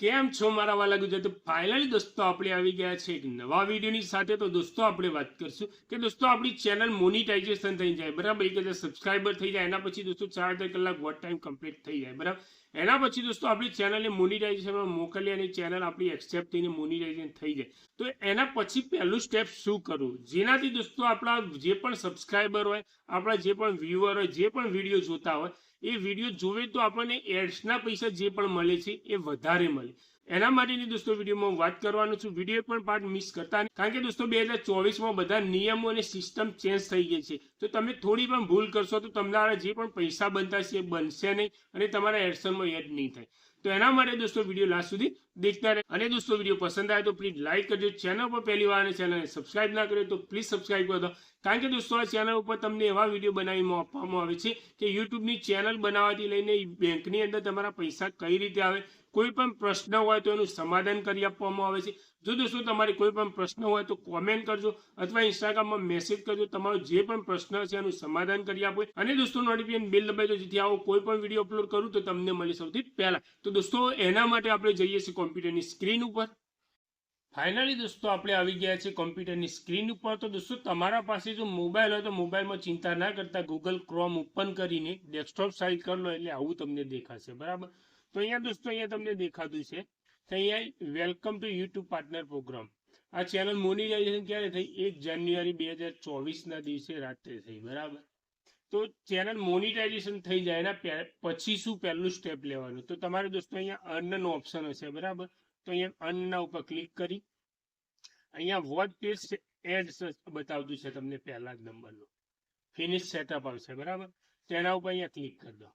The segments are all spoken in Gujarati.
કેમ છો મારા વાલા ગુજરાતી? ફાઇનલી દોસ્તો આપણે આવી ગયા છે એક નવા વિડીયોની સાથે. તો દોસ્તો આપણે વાત કરશું કે દોસ્તો આપણી ચેનલ મોનિટાઇઝેશન થઈ જાય, બરાબર? 1000 સબસ્ક્રાઇબર થઈ જાય, એના પછી દોસ્તો 4 કલાક વોચ ટાઈમ કમ્પ્લીટ થઈ જાય, બરાબર? એના પછી દોસ્તો આપણી ચેનલને મોનિટાઇઝેશનમાં મોકલી અને ચેનલ આપણી એક્સેપ્ટ થઈને મોનિટાઇઝેશન થઈ જાય. તો એના પછી પહેલું સ્ટેપ શું કરવું, જેનાથી દોસ્તો આપણા જે પણ સબસ્ક્રાઇબર હોય, આપણા જે પણ વ્યુઅર હોય, જે પણ વિડીયો જોતા હોય, એ વિડીયો જોવે તો આપણને એડ્સના પૈસા જે પણ મળે છે એ વધારે મળે. એના માટેની દોસ્તો વિડીયોમાં વાત કરવાનો છું. વિડીયો પણ પાર્ટ મિસ કરતા નહીં, કારણ કે દોસ્તો 2024માં બધા નિયમો અને સિસ્ટમ ચેન્જ થઈ ગઈ છે. તો તમે થોડી પણ ભૂલ કરશો તો તમારા જે પણ પૈસા બનતા છે એ બનશે નહીં અને તમારા એડસનમાં એડ નહીં થાય. તો એના માટે દોસ્તો વિડીયો લાસ્ટ સુધી દેખતા રહે. અને દોસ્તો વિડીયો પસંદ આવે તો પ્લીઝ લાઈક કરજો. ચેનલ પર પહેલી વાર અને ચેનલને સબસ્ક્રાઇબ ના કર્યો તો પ્લીઝ સબસ્ક્રાઇબ કરી દો, કારણ કે દોસ્તો આ ચેનલ ઉપર તમને એવા વિડીયો બનાવીમાં આપવામાં આવે છે કે યુટ્યુબની ચેનલ બનાવવાથી લઈને બેંકની અંદર તમારા પૈસા કઈ રીતે આવે, કોઈ પણ પ્રશ્ન હોય તો એનું સમાધાન કરી આપવામાં આવે છે. જો દોસ્તો તમારે કોઈ પણ પ્રશ્ન હોય તો કોમેન્ટ કરજો અથવા ઇન્સ્ટાગ્રામમાં મેસેજ કરજો. તમારો જે પણ પ્રશ્ન છે એનું સમાધાન કરી આપો. અને દોસ્તો નોટિફિકેશન બેલ દબાવી દો, જેથી આવો કોઈ પણ વિડીયો અપલોડ કરું તો તમને મળે સૌથી પહેલા. તો દોસ્તો એના માટે આપણે જઈએ છીએ કોમ્પ્યુટરની સ્ક્રીન ઉપર. ફાઇનલી દોસ્તો આપણે આવી ગયા છે કોમ્પ્યુટરની સ્ક્રીન ઉપર. તો દોસ્તો તમારા પાસે જો મોબાઈલ હોય તો મોબાઈલમાં ચિંતા ના કરતા ગૂગલ ક્રોમ ઓપન કરી ડેસ્કટોપ સાઈડ કરી લો, એટલે આવું તમને દેખાશે, બરાબર? તો અહીંયા દોસ્તો અહીંયા તમને દેખાતું છે કે અહીંયા welcome to YouTube partner program. આ ચેનલ મોનિટાઇઝેશન ક્યારે થઈ? 1 જાન્યુઆરી 2024ના દિવસે રાત્રે થઈ, બરાબર? તો ચેનલ મોનિટાઇઝેશન થઈ જાય એના પછી શું પહેલું સ્ટેપ લેવાનું? તો તમારે દોસ્તો અહીંયા અર્નનો ઓપ્શન હશે, બરાબર? તો અહીંયા અર્નના ઉપર ક્લિક કરી અહીંયા વોચ પેજ એડ્સ બતાવતું છે તમને પહેલા જ નંબરનો. ફિનિશ સેટઅપ આવશે, બરાબર? તો એના ઉપર અહીંયા ક્લિક કરી દો.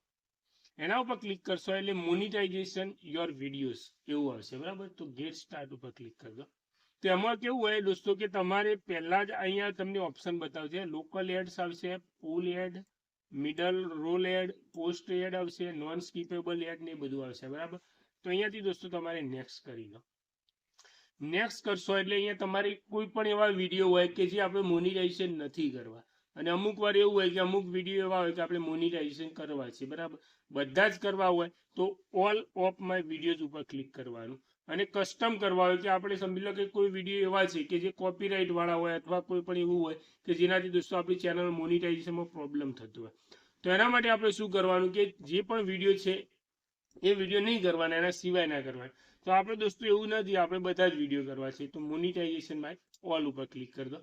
એના ઉપર ક્લિક કરશો એટલે મોનિટાઇઝેશન યોર વિડીયોઝ એવું આવશે, બરાબર? તો ગેટ સ્ટાર્ટ ઉપર ક્લિક કરી દો. તો એમાં કેવું હોય દોસ્તો કે તમારે પહેલા જ અહીંયા તમને ઓપ્શન બતાવશે. લોકલ એડ્સ આવશે, pull ad, middle roll ad, post ad આવશે, નોન સ્કીપેબલ એડ ને બધું આવશે, બરાબર? તો અહીંયાથી દોસ્તો તમારે નેક્સ્ટ કરી દો. નેક્સ્ટ કરશો એટલે અહીંયા તમારે કોઈ પણ એવા વિડીયો હોય કે જે આપણે મોનિટાઇઝેશન નથી કરવા, અને અમુક વાર એવું હોય કે અમુક વિડીયો એવા હોય કે આપણે મોનિટાઇઝેશન કરવા છે, બરાબર? બધા જ કરવા હોય તો ઓલ ઓફ માય વિડીયોઝ ઉપર ક્લિક કરવાનું. અને કસ્ટમ કરવા હોય કે આપણે સમજી લો કે કોઈ વિડીયો એવા છે કે જે કોપીરાઇટ વાળા હોય અથવા કોઈ પણ એવું હોય કે જેનાથી દોસ્તો આપણી ચેનલ મોનિટાઇઝેશનમાં પ્રોબ્લેમ થતો હોય, તો એના માટે આપણે શું કરવાનું કે જે પણ વિડીયો છે એ વિડીયો નહીં કરવાના, એના સિવાય ના કરવાના. તો આપણે દોસ્તો એવું નથી, આપણે બધા જ વિડીયો કરવા છે. તો મોનિટાઇઝેશનમાં ઓલ ઉપર ક્લિક કરી દો.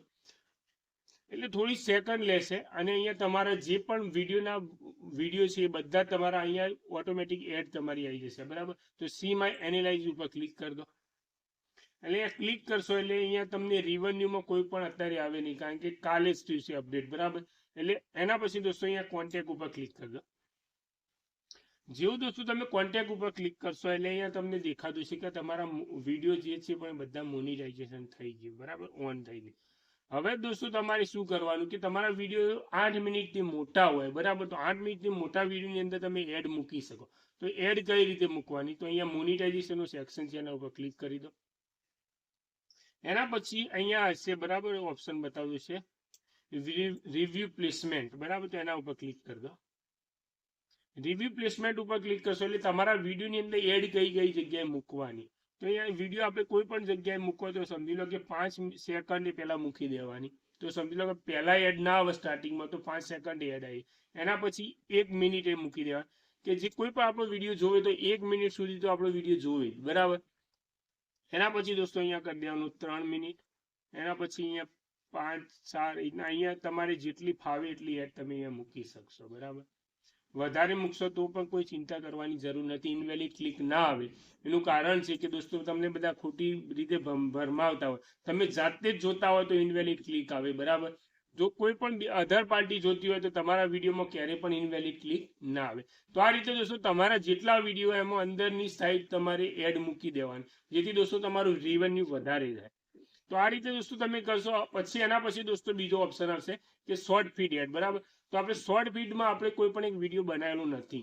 એટલે થોડી સેકન્ડ લેશે અને અહીંયા તમારા જે પણ વિડીયો છે એ બધા તમારા અહીંયા ઓટોમેટિક એડ તમારી આવી જશે, બરાબર? તો સી માય એનાલાઇઝ ઉપર ક્લિક કરી દો. એટલે અહીંયા ક્લિક કરશો એટલે અહીંયા તમને રિવન્યુમાં કોઈ પણ અત્યારે આવે નહીં, કારણ કે કાલે જ થયું છે અપડેટ, બરાબર? એટલે એના પછી દોસ્તો અહીંયા કોન્ટેક્ટ ઉપર ક્લિક કરી દો. જેવું દોસ્તો તમે કોન્ટેક્ટ ઉપર ક્લિક કરશો એટલે અહીંયા તમને દેખાતું છે કે તમારા વિડીયો જે છે પણ બધા મોનિટાઇઝેશન થઈ ગયું, બરાબર? ઓન થઈ ગયું. હવે દોસ્તો તમારે શું કરવાનું કે તમારા વિડીયો 8 મિનિટથી મોટા હોય, બરાબર? તો 8 મિનિટથી મોટા વિડીયોની અંદર તમે એડ મૂકી શકો. તો એડ કઈ રીતે મૂકવાની? તો અહીંયા મોનિટાઇઝેશનનું સેક્શન છે એના ઉપર ક્લિક કરી દો. એના પછી અહીંયા હશે, બરાબર? ઓપ્શન બતાવ્યું છે રિવ્યુ પ્લેસમેન્ટ, બરાબર? તો એના ઉપર ક્લિક કરી દો. રિવ્યુ પ્લેસમેન્ટ ઉપર ક્લિક કરશો એટલે તમારા વિડીયોની અંદર એડ કઈ જગ્યાએ મૂકવાની. તો અહીંયા વિડીયો આપણે કોઈ પણ જગ્યાએ મૂકવો તો સમજી લો કે 5 સેકન્ડ પહેલા મૂકી દેવાની. તો સમજી લો કે પહેલા એડ ના આવે સ્ટાર્ટિંગમાં તો 5 સેકન્ડ એડ આવી. એના પછી 1 મિનિટે મૂકી દેવા, કે જે કોઈ પણ આપણો વિડીયો જોવે તો 1 મિનિટ સુધી તો આપણો વિડીયો જોવે, બરાબર? એના પછી દોસ્તો અહીંયા કરી દેવાનું 3 મિનિટ. એના પછી અહીંયા 5 4 અહીંયા તમારે જેટલી ફાવે એટલી એડ તમે અહીંયા મૂકી શકશો, બરાબર? વધારે મૂકશો તો પણ કોઈ ચિંતા કરવાની જરૂર નથી, ઇનવેલિડ ક્લિક ના આવે. એનું કારણ છે કે દોસ્તો તમને બધા ખોટી રીતે ભરમાવતા હોય, તમે જાતે જ જોતા હોય તો ઇનવેલિડ ક્લિક આવે, બરાબર? જો કોઈ પણ અધર પાર્ટી જોતી હોય તો તમારા વિડીયોમાં ક્યારે પણ ઇનવેલિડ ક્લિક ના આવે. તો આ રીતે દોસ્તો તમારા જેટલા વિડીયો એમાં અંદરની સાઈડ તમારે એડ મૂકી દેવાની, જેથી દોસ્તો તમારું રેવન્યુ વધારે થાય. તો આ રીતે દોસ્તો તમે કરશો. પછી એના પછી દોસ્તો બીજો ઓપ્શન આવશે કે શોર્ટ ફીડ એડ, બરાબર? તો આપણે શોર્ટ ફીડમાં આપણે કોઈ પણ એક વિડીયો બનાવેલો નથી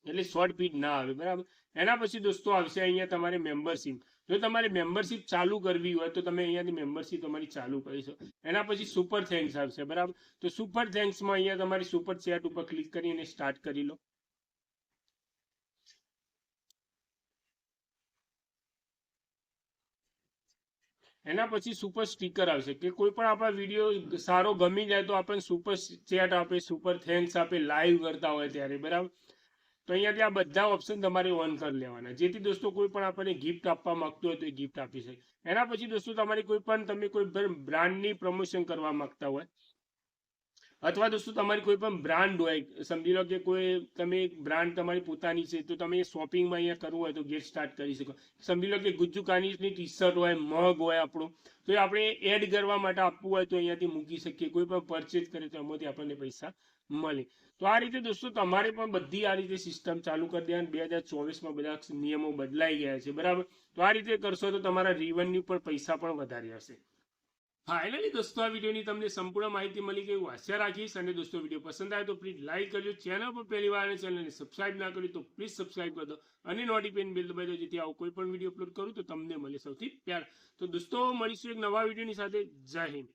એટલે શોર્ટ ફીડ ના આવે, બરાબર? એના પછી દોસ્તો આવશે અહીંયા તમારે મેમ્બરશીપ. જો તમારે મેમ્બરશીપ ચાલુ કરવી હોય તો તમે અહીંયાથી મેમ્બરશીપ તમારી ચાલુ કરી શકો. એના પછી સુપર થેન્ક્સ આવશે, બરાબર? તો સુપર થેન્ક્સમાં અહીંયા તમારી સુપર ચેટ ઉપર ક્લિક કરીને સ્ટાર્ટ કરી લો. એના પછી સુપર સ્ટીકર આવશે કે કોઈ પણ આપણા વિડીયો સારો ગમી જાય તો આપણને સુપર ચેટ આપે, સુપર થેન્ક્સ આપે લાઈવ કરતા હોય ત્યારે, બરાબર. તો અહીંયાથી આ બધા ઓપ્શન તમારે ઓન કરી લેવાના, જેથી દોસ્તો કોઈ પણ આપણને ગિફ્ટ આપવા માંગતો હોય તો એ ગિફ્ટ આપી શકે. એના પછી દોસ્તો તમારી કોઈ પણ તમે કોઈ બ્રાન્ડની પ્રમોશન કરવા માંગતા હોય, અથવા દોસ્તો તમારી કોઈ પણ બ્રાન્ડ હોય, સમજી લો કે કોઈ તમે બ્રાન્ડ તમારી પોતાની છે તો તમે શોપિંગમાં અહીંયા કરવું હોય તો ગેટ સ્ટાર્ટ કરી શકો. સમજી લો કે ગુજ્જુ કાનીસની ટી શર્ટ હોય, મગ હોય આપણું, તો એ આપણે એડ કરવા માટે આપવું હોય તો અહીંયાથી મૂકી શકીએ. કોઈ પણ પરચેઝ કરે તો એમાંથી આપણને પૈસા મળે. તો આ રીતે દોસ્તો તમારે પણ બધી આ રીતે સિસ્ટમ ચાલુ કરી દેવાની. 2024માં બધા નિયમો બદલાઈ ગયા છે, બરાબર. તો આ રીતે કરશો તો તમારા રીવનની પર પૈસા પણ વધારે હશે. ફાઇનલી દોસ્તો આ વિડીયોની તમને સંપૂર્ણ માહિતી મળી ગઈ હું આશા રાખીશ. અને દોસ્તો વિડીયો પસંદ આવે તો પ્લીઝ લાઈક કરજો. ચેનલ પર પહેલી વાર ચેનલને સબસ્ક્રાઇબ ના કર્યું તો પ્લીઝ સબસ્ક્રાઇબ કરી દો અને નોટિફિકેશન બેલ દબાવી દો, જેથી આવું કોઈ પણ વિડીયો અપલોડ કરું તો તમને મળે સૌથી પહેલા. તો દોસ્તો મળીશું એક નવા વિડીયોની સાથે. જય હિન્દ.